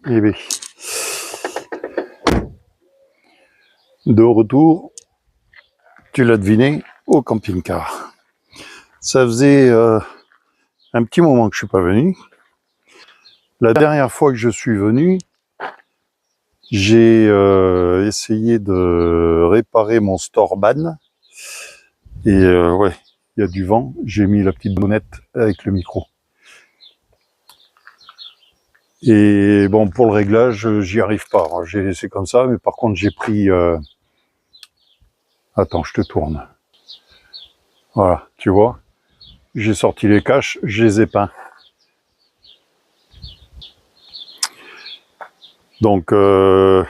Eh bien, de retour, tu l'as deviné, au camping-car. Ça faisait un petit moment que je suis pas venu. La dernière fois que je suis venu, j'ai essayé de réparer mon Storban. Et ouais, il y a du vent. J'ai mis la petite bonnette avec le micro. Et bon, pour le réglage, j'y arrive pas. J'ai laissé comme ça, mais par contre, j'ai pris... Attends, je te tourne. Voilà, tu vois. J'ai sorti les caches, je les ai peints. Donc, je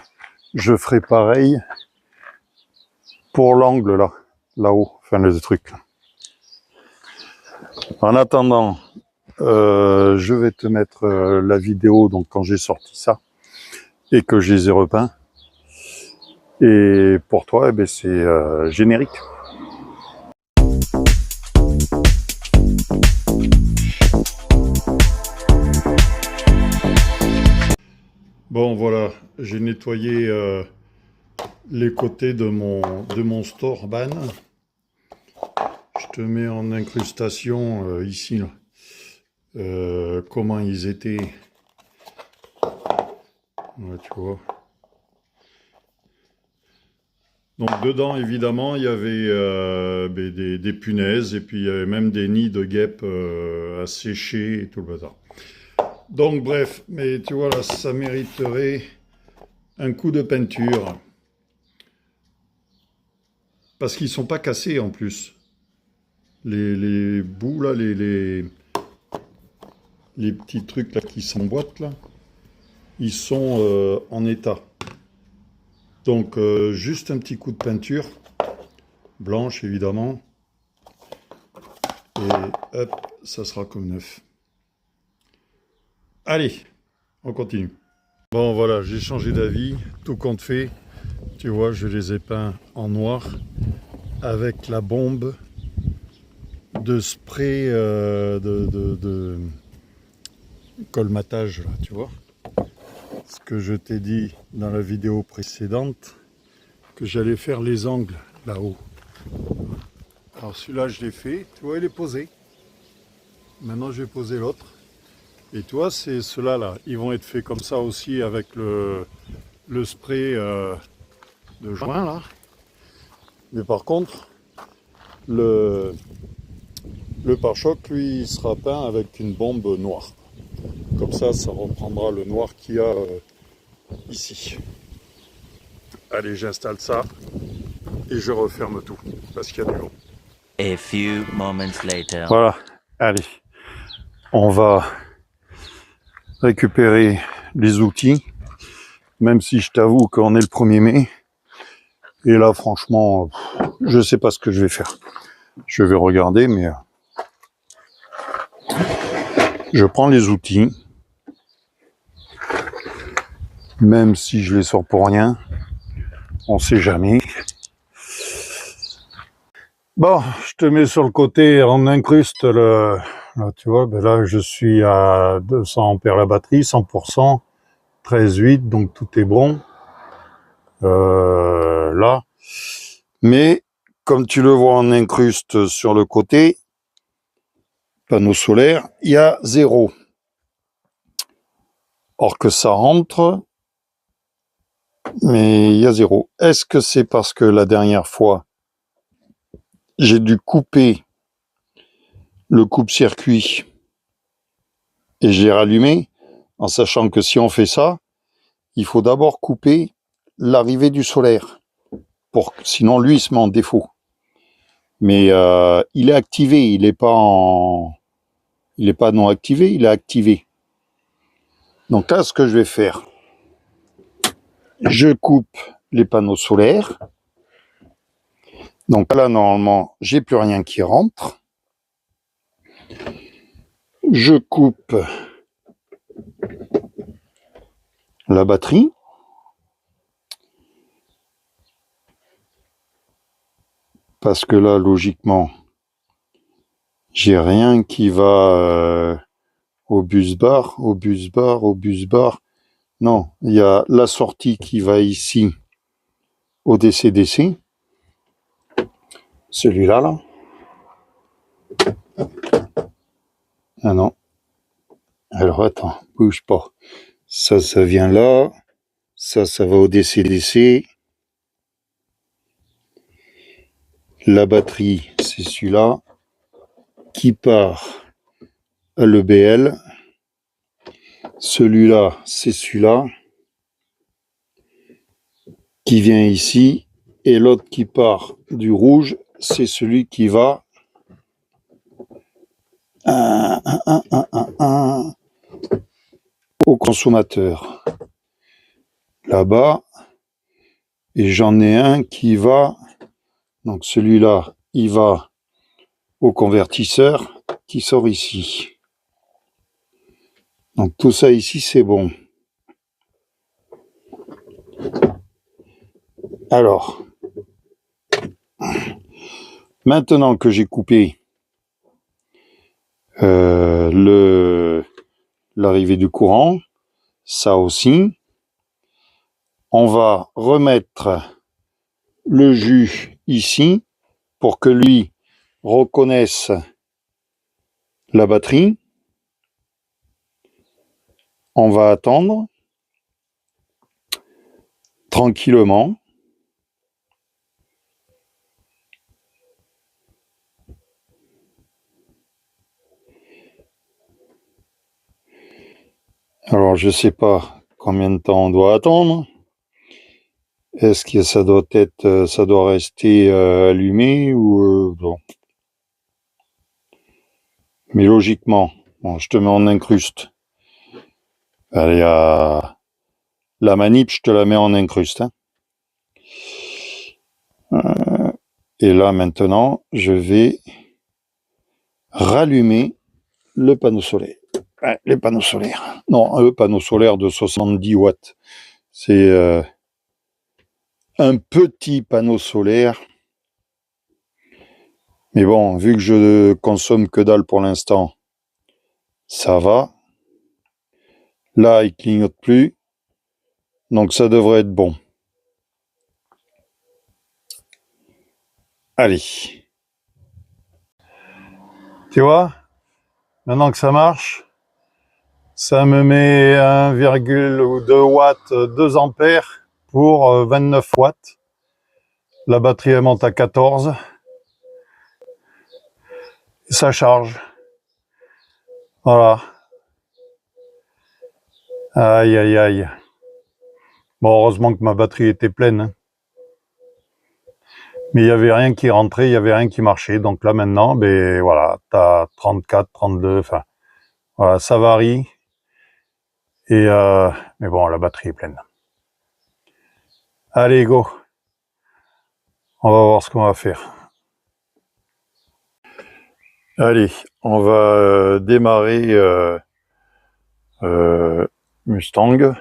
ferai pareil pour l'angle là, là-haut, enfin le truc. En attendant, je vais te mettre la vidéo donc quand j'ai sorti ça et que je les ai repeints. Et pour toi, eh ben, c'est générique. Bon voilà, j'ai nettoyé les côtés de mon Storban. Je te mets en incrustation ici là. Comment ils étaient. Ouais, tu vois. Donc dedans évidemment il y avait des punaises et puis il y avait même des nids de guêpes à sécher et tout le bazar. Donc bref, mais tu vois là ça mériterait un coup de peinture. Parce qu'ils sont pas cassés en plus. Les bouts là, les petits trucs là qui s'emboîtent là, ils sont en état. Donc juste un petit coup de peinture, blanche évidemment, et hop, ça sera comme neuf. Allez, on continue. Bon voilà, j'ai changé d'avis, tout compte fait. Tu vois, je les ai peints en noir avec la bombe de spray de colmatage là, tu vois. Ce que je t'ai dit dans la vidéo précédente, que j'allais faire les angles là-haut. Alors celui-là je l'ai fait, tu vois il est posé. Maintenant je vais poser l'autre. Et tu vois c'est ceux-là là, ils vont être faits comme ça aussi avec le spray de joint là. Mais par contre, le pare-choc lui il sera peint avec une bombe noire. Comme ça reprendra le noir qu'il y a ici. Allez, j'installe ça et je referme tout parce qu'il y a du vent. A few moments later. Voilà, allez, on va récupérer les outils, même si je t'avoue qu'on est le 1er mai. Et là, franchement, je sais pas ce que je vais faire. Je vais regarder, mais je prends les outils, même si je les sors pour rien, on sait jamais. Bon, je te mets sur le côté, on incruste le... Là, tu vois, ben là, je suis à 200 ampères la batterie, 100%, 13,8, donc tout est bon. Là. Mais, comme tu le vois, on incruste sur le côté, panneau solaire, il y a 0. Or que ça rentre, mais il y a 0. Est-ce que c'est parce que la dernière fois, j'ai dû couper le coupe-circuit et j'ai rallumé, en sachant que si on fait ça, il faut d'abord couper l'arrivée du solaire, sinon lui il se met en défaut. Mais il est activé, il n'est pas non activé, il est activé. Donc là, ce que je vais faire, je coupe les panneaux solaires. Donc là, normalement, j'ai plus rien qui rentre. Je coupe la batterie. Parce que là, logiquement, j'ai rien qui va au bus bar. Non, il y a la sortie qui va ici au DC-DC. Celui-là, là. Ah non. Alors attends, bouge pas. Ça vient là. Ça va au DC-DC. La batterie, c'est celui-là qui part à l'EBL. Celui-là, c'est celui-là qui vient ici. Et l'autre qui part du rouge, c'est celui qui va au consommateur. Là-bas. Et j'en ai un qui va, donc celui-là, il va au convertisseur qui sort ici. Donc tout ça ici, c'est bon. Alors, maintenant que j'ai coupé l'arrivée du courant, ça aussi, on va remettre le jus ici pour que lui reconnaisse la batterie. On va attendre tranquillement. Alors, je sais pas combien de temps on doit attendre. Est-ce que ça doit rester allumé ou bon. Mais logiquement, bon, je te mets en incruste. Allez, la manip, je te la mets en incruste. Hein. Et là, maintenant, je vais rallumer le panneau solaire. Les panneaux solaires. Non, un panneau solaire de 70 watts. C'est un petit panneau solaire. Mais bon, vu que je consomme que dalle pour l'instant, ça va. Là, il clignote plus. Donc ça devrait être bon. Allez. Tu vois, maintenant que ça marche, ça me met 1,2 watts, 2 ampères pour 29 watts. La batterie elle monte à 14. Et ça charge. Voilà. Aïe, aïe, aïe. Bon, heureusement que ma batterie était pleine. Hein. Mais il n'y avait rien qui rentrait, il n'y avait rien qui marchait. Donc là maintenant, ben voilà, tu as 34, 32, enfin, voilà, ça varie. Et mais bon, la batterie est pleine. Allez, go. On va voir ce qu'on va faire. Allez, on va démarrer Mustang.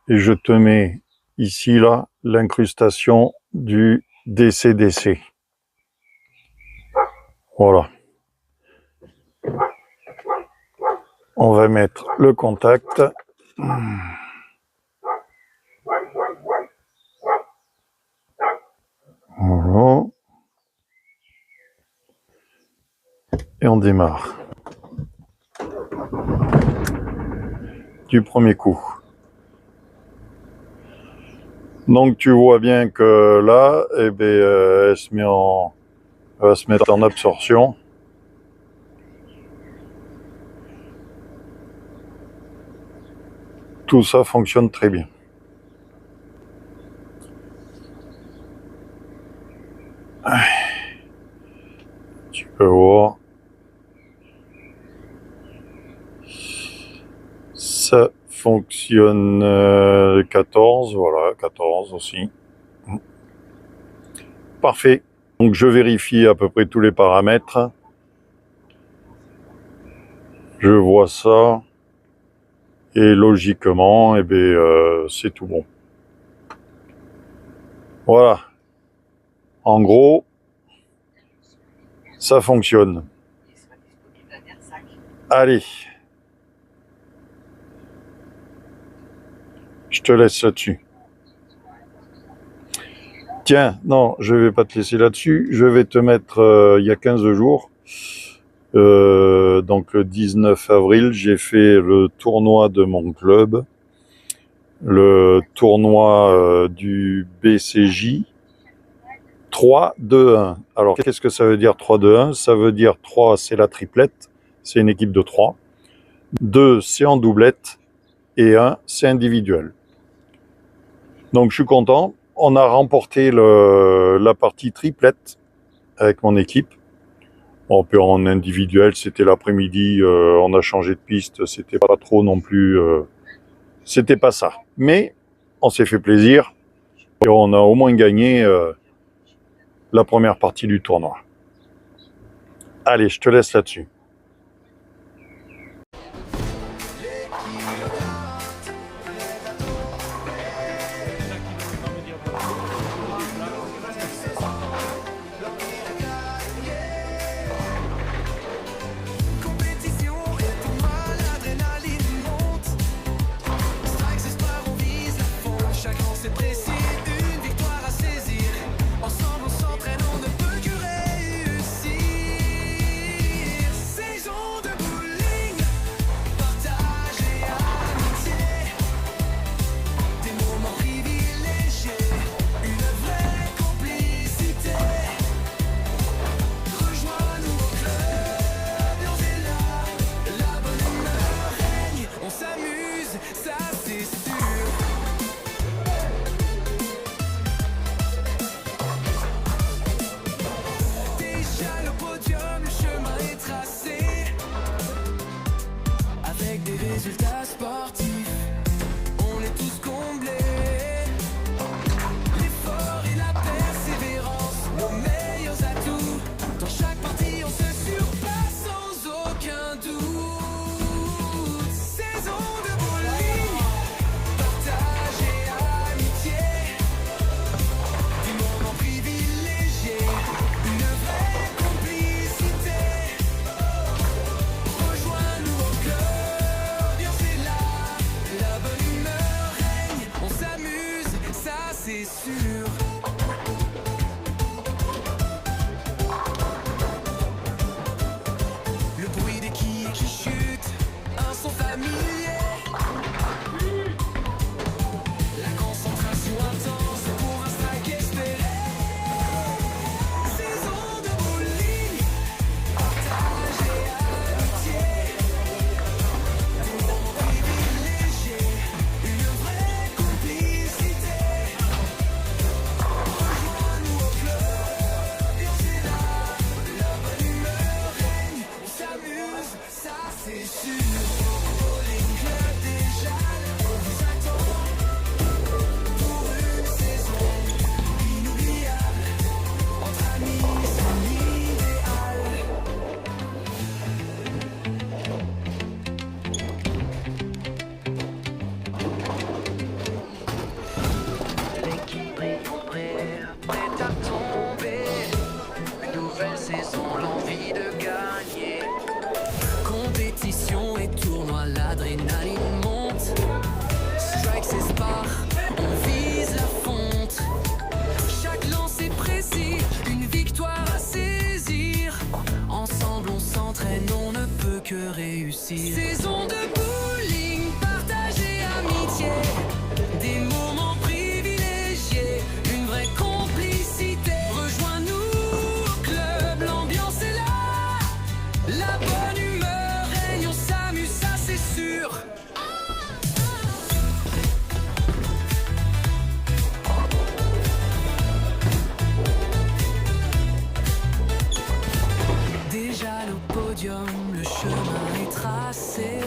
Et je te mets ici, là, l'incrustation du DC-DC. Voilà. On va mettre le contact. Voilà. Et on démarre. Du premier coup. Donc tu vois bien que là, eh ben, elle va se mettre en absorption. Tout ça fonctionne très bien. Tu peux voir. Ça fonctionne 14, voilà, 14 aussi. Parfait. Donc je vérifie à peu près tous les paramètres. Je vois ça. Et logiquement, eh bien, c'est tout bon. Voilà. En gros, ça fonctionne. Allez. Je te laisse là-dessus. Tiens, non, je vais pas te laisser là-dessus. Je vais te mettre, il y a 15 jours, donc le 19 avril, j'ai fait le tournoi de mon club, le tournoi du BCJ 3-2-1. Alors, qu'est-ce que ça veut dire 3-2-1? Ça veut dire 3, c'est la triplette, c'est une équipe de 3. 2, c'est en doublette. Et 1, c'est individuel. Donc, je suis content. On a remporté la partie triplette avec mon équipe. Bon, puis en individuel, c'était l'après-midi, on a changé de piste, c'était pas trop non plus, c'était pas ça. Mais on s'est fait plaisir et on a au moins gagné la première partie du tournoi. Allez, je te laisse là-dessus. Résultats sportifs, on est tous comblés. L'effort et la persévérance, nos meilleurs atouts. Dans chaque partie, on se surpasse sans aucun doute. Saison de bowling, partage et amitié. Des moments privilégiés, une vraie complicité. Rejoins-nous au club. C'est sûr. Le bruit des quilles qui chutent, un son familier. La concentration intense pour un strike espéré. Saison de bowling, partage et amitié. Des moments privilégiés, une vraie complicité. C'est sûr, Bowling Club déjà, on vous attend pour une saison inoubliable. Entre amis, c'est l'idéal. L'équipe est prête à tomber. Une nouvelle saison, l'envie de gagner. Compétition et tournoi, l'adrénaline monte. Strikes et spar, on vise la fonte. Chaque lancer précis, une victoire à saisir. Ensemble on s'entraîne, on ne peut que réussir. Saison de bowling, partage et amitié. Des moments privilégiés, une vraie complicité. Rejoins-nous au club, l'ambiance est là. La bonne humeur règne, on s'amuse, ça c'est sûr. Déjà le podium, le chemin est tracé.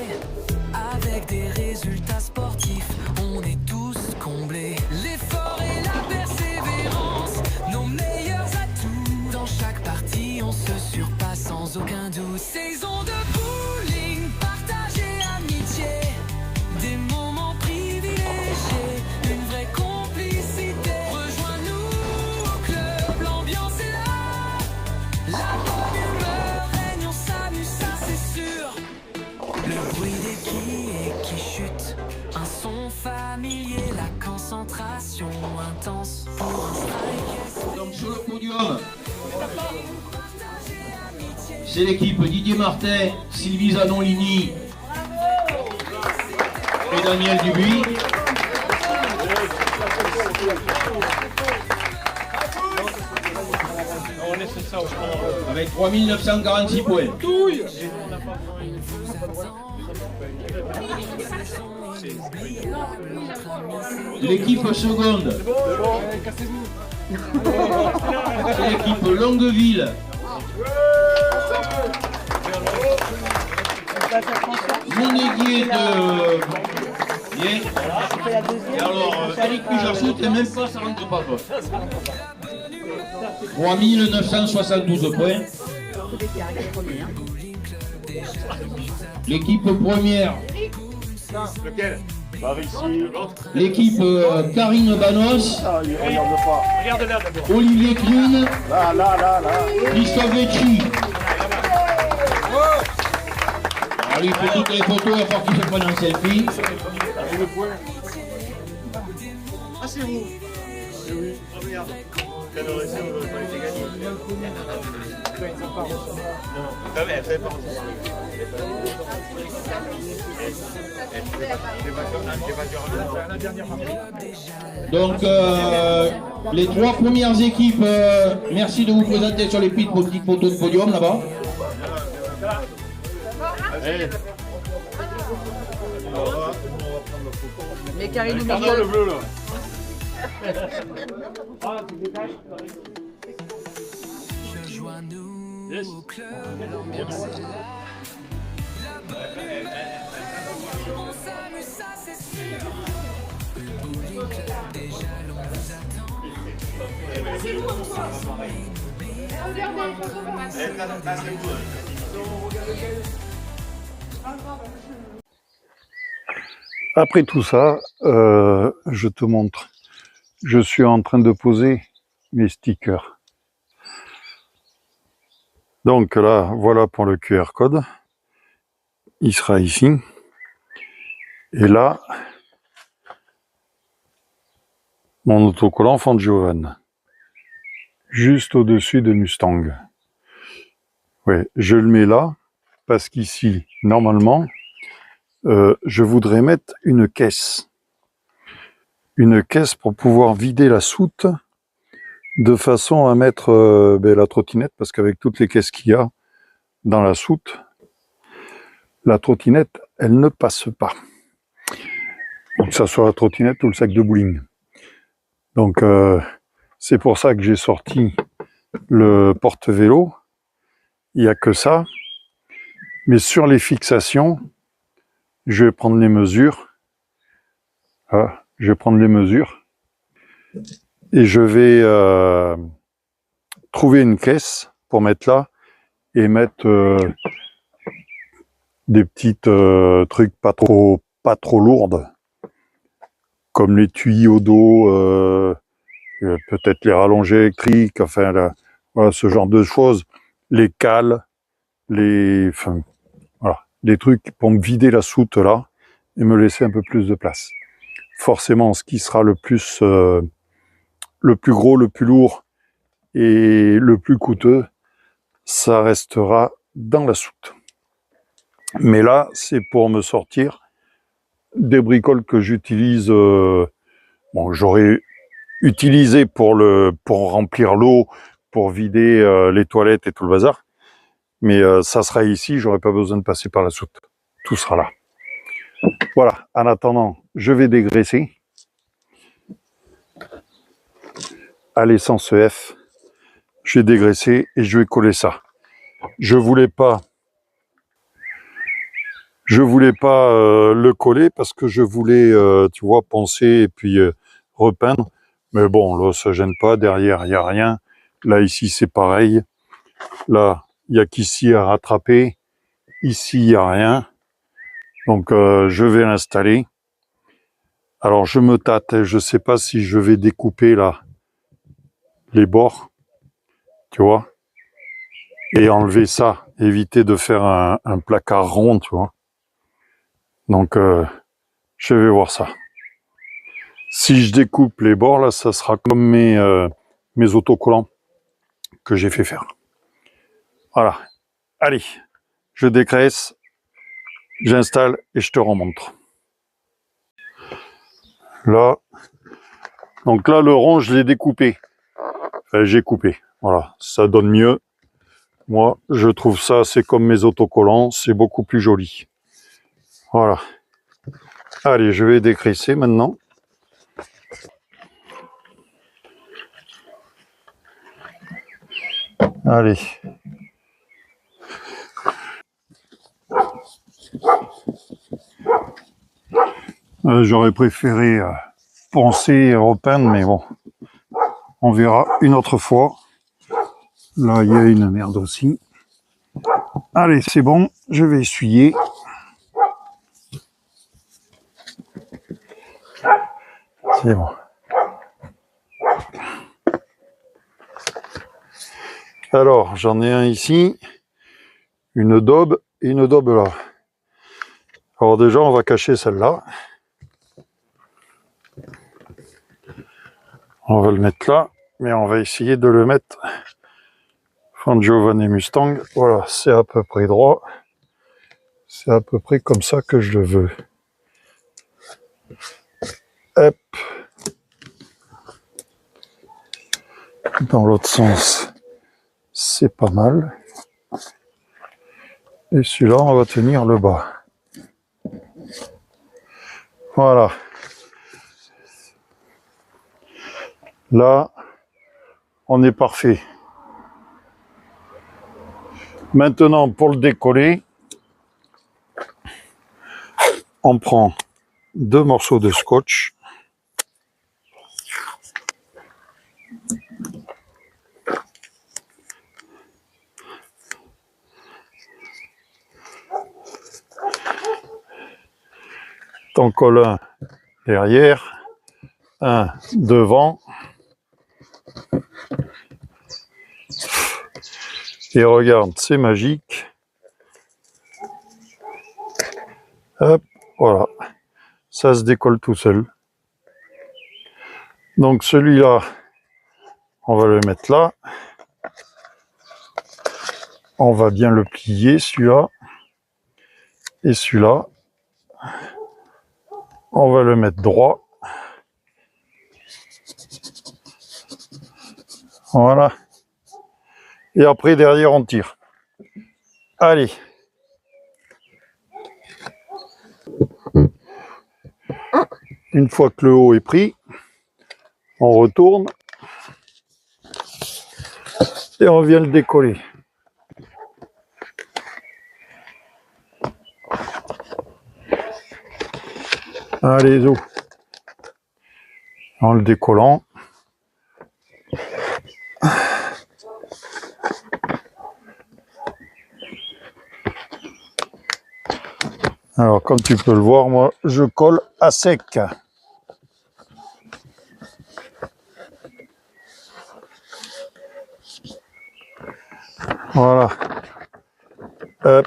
Avec des résultats sportifs, on est tous comblés. L'effort et la persévérance, nos meilleurs atouts. Dans chaque partie, on se surpasse sans aucun doute. Saison de bowling, partage et amitié. Des moments privilégiés, une vraie complicité. Rejoins-nous au club, l'ambiance est là. La bonne humeur règne, on s'amuse, ça c'est sûr. Le bruit des quilles qui chutent, un son familier. passion intense pour un strike. Donc sur le podium, c'est l'équipe Didier Martin, Sylvie Zanolini et Daniel Dubuis. Avec 3946 points. L'équipe seconde, c'est l'équipe Longueville. Monéguier de... Bien. Et alors, Eric Pujarsou, t'es même pas, ça rentre pas, toi. 3972 points. L'équipe première. Lequel? L'équipe Karine Banos. Regarde là d'abord. Olivier Clune. Là. Christophe Vecchi. Alors, il fait toutes les photos, il va falloir qu'il se prenne un selfie. Ah, c'est vous. Oui. Oh, regarde. J'adorais ça, vous avez été gagné. Non, mais elle fait pas. Donc, les trois premières équipes, merci de vous présenter sur les petites photos de podium là-bas. Mais Karine nous Regarde le bleu là. Rejoins-nous au club. On s'amuse, ça c'est sûr. Le bowling club, déjà l'on vous attend. Après tout ça, je te montre. Je suis en train de poser mes stickers. Donc là, voilà pour le QR code. Il sera ici. Et là, mon autocollant Font Giovanni. Juste au-dessus de Mustang. Ouais, je le mets là, parce qu'ici, normalement, je voudrais mettre une caisse. Une caisse pour pouvoir vider la soute de façon à mettre la trottinette, parce qu'avec toutes les caisses qu'il y a dans la soute, la trottinette, elle ne passe pas. Que ça soit la trottinette ou le sac de bowling. Donc, c'est pour ça que j'ai sorti le porte-vélo. Il n'y a que ça. Mais sur les fixations, je vais prendre les mesures. Ah, je vais prendre les mesures. Et je vais trouver une caisse pour mettre là et mettre des petites trucs pas trop lourdes, comme les tuyaux d'eau, peut-être les rallongés électriques, enfin là, voilà, ce genre de choses, les cales, voilà, des trucs pour me vider la soute là et me laisser un peu plus de place. Forcément, ce qui sera le plus gros, le plus lourd et le plus coûteux, ça restera dans la soute. Mais là, c'est pour me sortir des bricoles que j'utilise. Bon, j'aurais utilisé pour remplir l'eau, pour vider les toilettes et tout le bazar. Mais ça sera ici, j'aurai pas besoin de passer par la soute. Tout sera là. Voilà, en attendant, je vais dégraisser à l'essence F. Je vais dégraisser et je vais coller ça. Je voulais pas le coller parce que je voulais, tu vois, poncer et puis repeindre. Mais bon, là, ça gêne pas. Derrière, il n'y a rien. Là, ici, c'est pareil. Là, il n'y a qu'ici à rattraper. Ici, il n'y a rien. Donc, je vais l'installer. Alors, je me tâte. Je ne sais pas si je vais découper là les bords. Tu vois. Et enlever ça. Éviter de faire un placard rond, tu vois. Donc, je vais voir ça. Si je découpe les bords, là, ça sera comme mes autocollants que j'ai fait faire. Voilà. Allez, je dégraisse, j'installe et je te remontre. Là, donc là, le rond, je l'ai découpé. Enfin, j'ai coupé. Voilà, ça donne mieux. Moi, je trouve ça, c'est comme mes autocollants, c'est beaucoup plus joli. Voilà. Allez, je vais dégraisser maintenant. Allez. J'aurais préféré poncer et repeindre, mais bon, on verra une autre fois. Là, il y a une merde aussi. Allez, c'est bon, je vais essuyer. C'est bon. Alors, j'en ai un ici, une daube et une daube là. Alors déjà, on va cacher celle-là. On va le mettre là, mais on va essayer de le mettre Fond Giovanni Mustang. Voilà, c'est à peu près droit. C'est à peu près comme ça que je le veux. Hop. Dans l'autre sens, c'est pas mal. Et celui-là, on va tenir le bas. Voilà. Là, on est parfait. Maintenant, pour le décoller, on prend 2 morceaux de scotch. T'en colles un derrière, un devant. Et regarde, c'est magique. Hop, voilà. Ça se décolle tout seul. Donc celui-là, on va le mettre là. On va bien le plier, celui-là. Et celui-là, on va le mettre droit. Voilà. Et après, derrière, on tire. Allez. Une fois que le haut est pris, on retourne. Et on vient le décoller. Allez, zo. En le décollant. Alors, comme tu peux le voir, moi, je colle à sec. Voilà. Hop.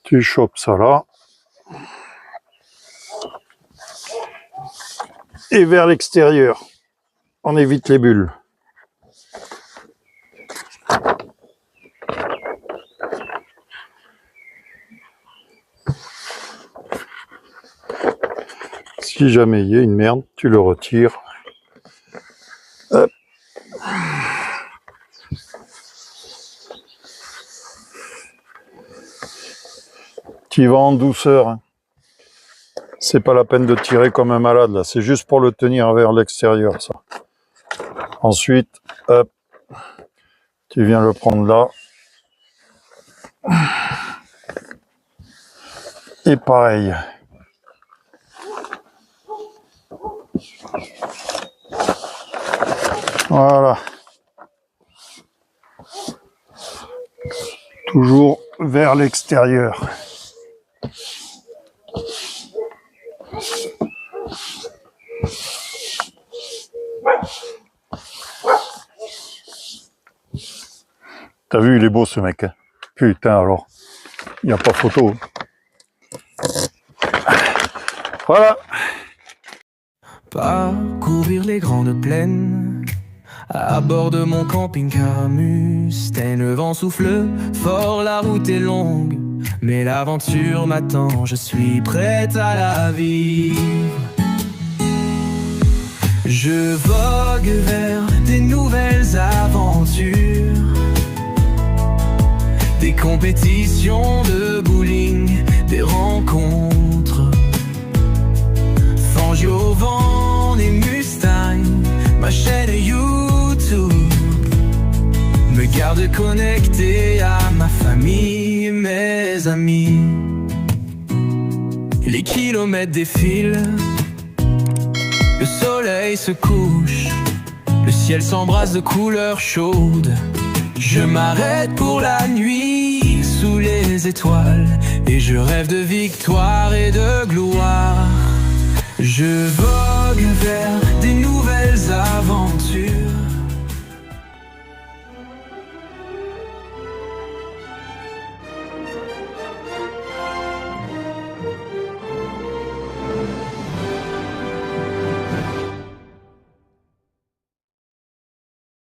Tu chopes ça là. Et vers l'extérieur. On évite les bulles. Si jamais il y a une merde, tu le retires. Hop. Tu y vas en douceur. Hein. C'est pas la peine de tirer comme un malade là. C'est juste pour le tenir vers l'extérieur, ça. Ensuite, hop, tu viens le prendre là. Et pareil. Voilà. Toujours vers l'extérieur. T'as vu, il est beau ce mec. Hein. Putain alors, il n'y a pas photo. Voilà. Parcourir les grandes plaines à bord de mon camping-car Mustang. Le vent souffle fort, la route est longue, mais l'aventure m'attend, je suis prête à la vivre. Je vogue vers des nouvelles aventures, des compétitions de bowling, des rencontres. Fangio au vent, des Mustangs, ma chaîne YouTube me garde connecté à ma famille et mes amis. Les kilomètres défilent, le soleil se couche, le ciel s'embrasse de couleurs chaudes. Je m'arrête pour la nuit sous les étoiles et je rêve de victoire et de gloire. Je vogue vers des nouvelles